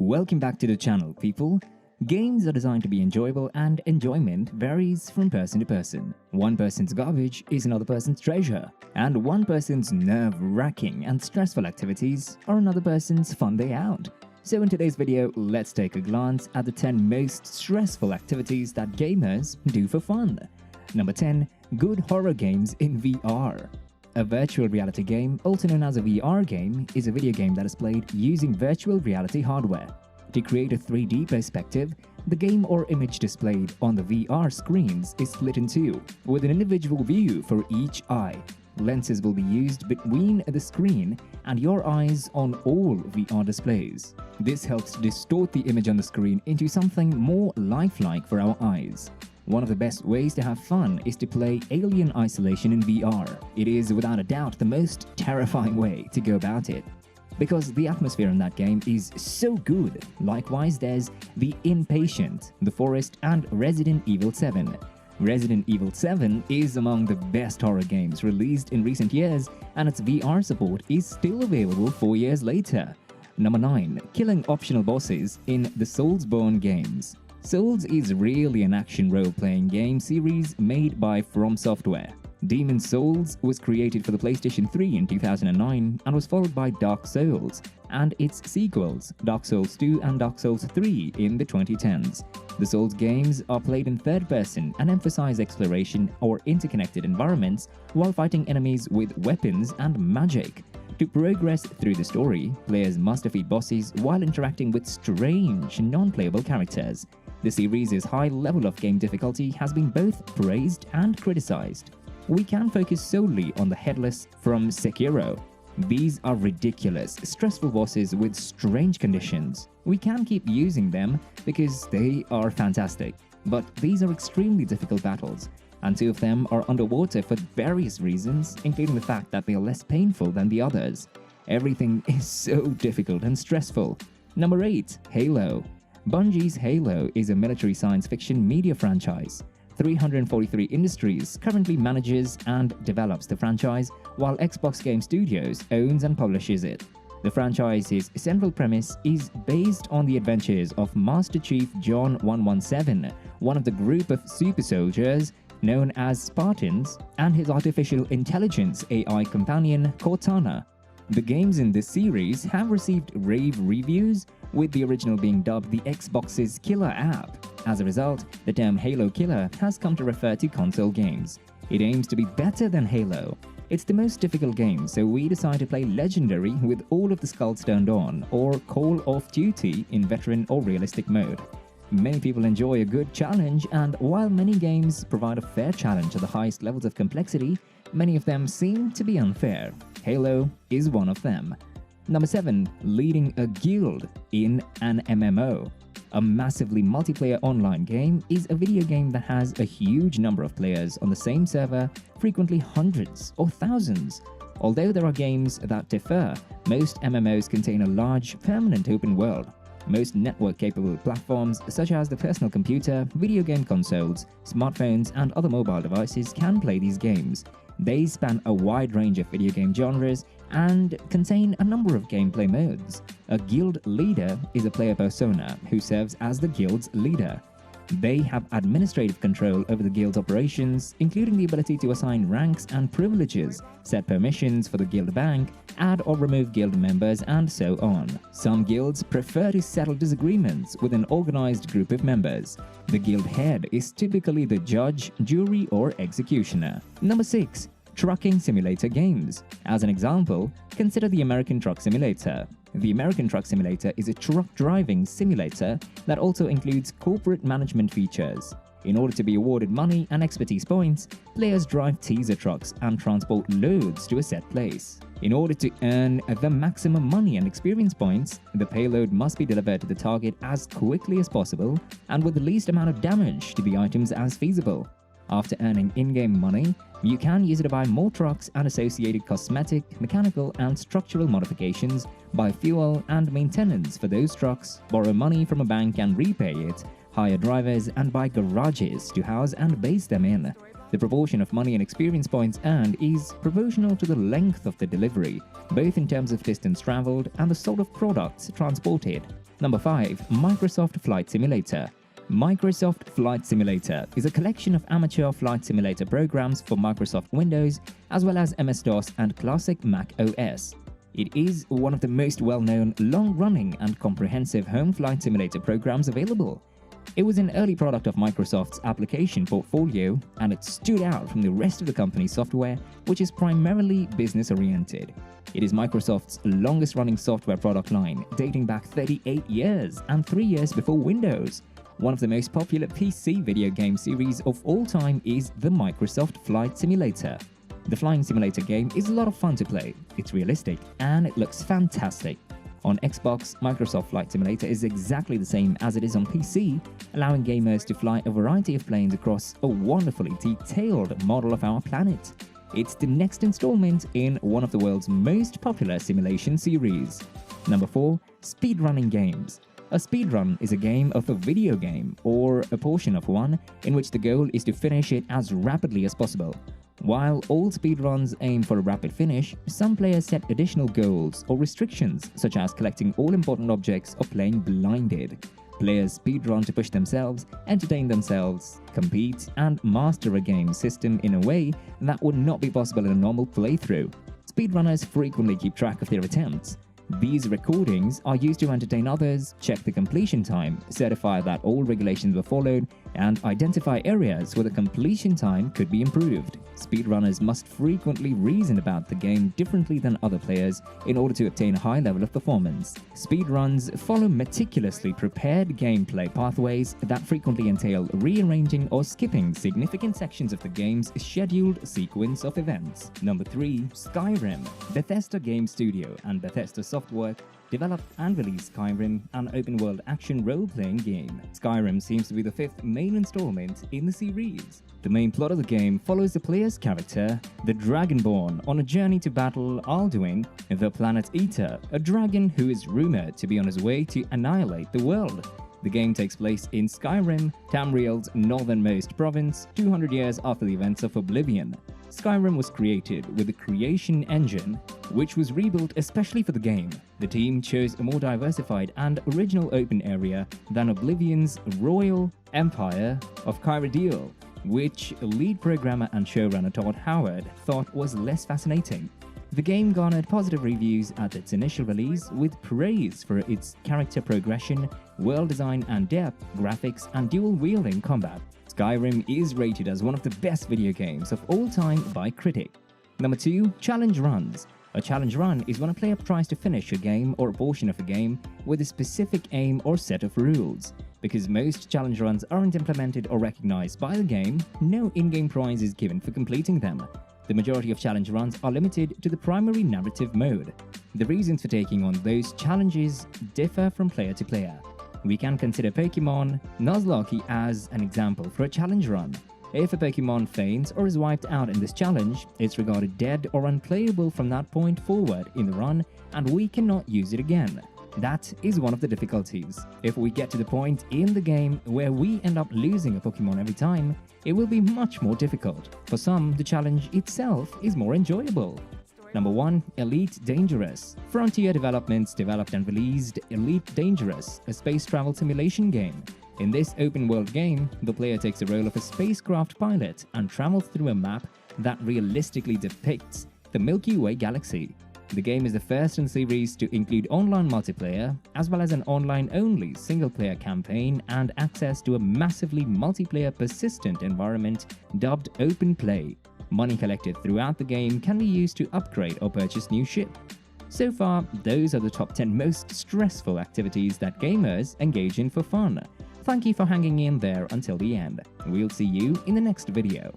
Welcome back to the channel, people. Games are designed to be enjoyable, and enjoyment varies from person to person. One person's garbage is another person's treasure, and one person's nerve-wracking and stressful activities are another person's fun day out. So in today's video, let's take a glance at the 10 most stressful activities that gamers do for fun. Number 10. Good horror games in VR. A virtual reality game, also known as a VR game, is a video game that is played using virtual reality hardware. To create a 3D perspective, the game or image displayed on the VR screens is split in two, with an individual view for each eye. Lenses will be used between the screen and your eyes on all VR displays. This helps to distort the image on the screen into something more lifelike for our eyes. One of the best ways to have fun is to play Alien Isolation in VR. It is without a doubt the most terrifying way to go about it, because the atmosphere in that game is so good. Likewise, there's The Inpatient, The Forest, and Resident Evil 7. Resident Evil 7 is among the best horror games released in recent years, and its VR support is still available 4 years later. Number 9. Killing optional bosses in the Soulsborne games. Souls is really an action role-playing game series made by From Software. Demon's Souls was created for the PlayStation 3 in 2009 and was followed by Dark Souls and its sequels, Dark Souls 2 and Dark Souls 3 in the 2010s. The Souls games are played in third person and emphasize exploration or interconnected environments while fighting enemies with weapons and magic. To progress through the story, players must defeat bosses while interacting with strange, non-playable characters. The series' high level of game difficulty has been both praised and criticized. We can focus solely on the Headless from Sekiro. These are ridiculous, stressful bosses with strange conditions. We can keep using them because they are fantastic, but these are extremely difficult battles, and 2 of them are underwater for various reasons, including the fact that they are less painful than the others. Everything is so difficult and stressful. Number 8. Halo. Bungie's Halo is a military science fiction media franchise. 343 Industries currently manages and develops the franchise, while Xbox Game Studios owns and publishes it. The franchise's central premise is based on the adventures of Master Chief John 117, one of the group of super soldiers known as Spartans, and his artificial intelligence AI companion Cortana. The games in this series have received rave reviews, with the original being dubbed the Xbox's killer app. As a result, the term Halo Killer has come to refer to console games. It aims to be better than Halo. It's the most difficult game, so we decide to play Legendary with all of the skulls turned on, or Call of Duty in veteran or realistic mode. Many people enjoy a good challenge, and while many games provide a fair challenge at the highest levels of complexity, many of them seem to be unfair. Halo is one of them. Number 7. Leading a guild in an MMO. A massively multiplayer online game is a video game that has a huge number of players on the same server, frequently hundreds or thousands. Although there are games that differ, most MMOs contain a large, permanent open world. Most network-capable platforms such as the personal computer, video game consoles, smartphones, and other mobile devices can play these games. They span a wide range of video game genres and contain a number of gameplay modes. A guild leader is a player persona who serves as the guild's leader. They have administrative control over the guild's operations, including the ability to assign ranks and privileges, set permissions for the guild bank, add or remove guild members, and so on. Some guilds prefer to settle disagreements with an organized group of members. The guild head is typically the judge, jury, or executioner. Number 6. Trucking simulator games. As an example, consider the American Truck Simulator. The American Truck Simulator is a truck driving simulator that also includes corporate management features. In order to be awarded money and expertise points, players drive teaser trucks and transport loads to a set place. In order to earn the maximum money and experience points, the payload must be delivered to the target as quickly as possible and with the least amount of damage to the items as feasible. After earning in-game money, you can use it to buy more trucks and associated cosmetic, mechanical, and structural modifications, buy fuel and maintenance for those trucks, borrow money from a bank and repay it, hire drivers, and buy garages to house and base them in. The proportion of money and experience points earned is proportional to the length of the delivery, both in terms of distance traveled and the sort of products transported. Number 5. Microsoft Flight Simulator. Microsoft Flight Simulator is a collection of amateur flight simulator programs for Microsoft Windows as well as MS-DOS and classic Mac OS. It is one of the most well-known, long-running and comprehensive home flight simulator programs available. It was an early product of Microsoft's application portfolio, and it stood out from the rest of the company's software, which is primarily business-oriented. It is Microsoft's longest-running software product line, dating back 38 years and 3 years before Windows. One of the most popular PC video game series of all time is the Microsoft Flight Simulator. The flying simulator game is a lot of fun to play, it's realistic, and it looks fantastic. On Xbox, Microsoft Flight Simulator is exactly the same as it is on PC, allowing gamers to fly a variety of planes across a wonderfully detailed model of our planet. It's the next installment in one of the world's most popular simulation series. Number 4. Speedrunning games. A speedrun is a game of a video game, or a portion of one, in which the goal is to finish it as rapidly as possible. While all speedruns aim for a rapid finish, some players set additional goals or restrictions, such as collecting all important objects or playing blinded. Players speedrun to push themselves, entertain themselves, compete, and master a game system in a way that would not be possible in a normal playthrough. Speedrunners frequently keep track of their attempts. These recordings are used to entertain others, check the completion time, certify that all regulations were followed, and identify areas where the completion time could be improved. Speedrunners must frequently reason about the game differently than other players in order to obtain a high level of performance. Speedruns follow meticulously prepared gameplay pathways that frequently entail rearranging or skipping significant sections of the game's scheduled sequence of events. Number 3. Skyrim. Bethesda Game Studio and Bethesda Softworks developed and released Skyrim, an open-world action role-playing game. Skyrim seems to be the 5th main installment in the series. The main plot of the game follows the player's character, the Dragonborn, on a journey to battle Alduin, the Planet Eater, a dragon who is rumored to be on his way to annihilate the world. The game takes place in Skyrim, Tamriel's northernmost province, 200 years after the events of Oblivion. Skyrim was created with the Creation Engine, which was rebuilt especially for the game. The team chose a more diversified and original open area than Oblivion's Royal Empire of Cyrodiil, which lead programmer and showrunner Todd Howard thought was less fascinating. The game garnered positive reviews at its initial release, with praise for its character progression, world design and depth, graphics, and dual-wielding combat. Skyrim is rated as one of the best video games of all time by critics. Number 2. Challenge runs. A challenge run is when a player tries to finish a game or a portion of a game with a specific aim or set of rules. Because most challenge runs aren't implemented or recognized by the game, no in-game prize is given for completing them. The majority of challenge runs are limited to the primary narrative mode. The reasons for taking on those challenges differ from player to player. We can consider Pokemon Nuzlocke as an example for a challenge run. If a Pokemon faints or is wiped out in this challenge, it's regarded dead or unplayable from that point forward in the run, and we cannot use it again. That is one of the difficulties. If we get to the point in the game where we end up losing a Pokemon every time, it will be much more difficult. For some, the challenge itself is more enjoyable. Number 1. Elite Dangerous. Frontier Developments developed and released Elite Dangerous, a space travel simulation game. In this open-world game, the player takes the role of a spacecraft pilot and travels through a map that realistically depicts the Milky Way galaxy. The game is the first in the series to include online multiplayer, as well as an online-only single-player campaign and access to a massively multiplayer persistent environment dubbed Open Play. Money collected throughout the game can be used to upgrade or purchase new ships. So far, those are the top 10 most stressful activities that gamers engage in for fun. Thank you for hanging in there until the end. We'll see you in the next video.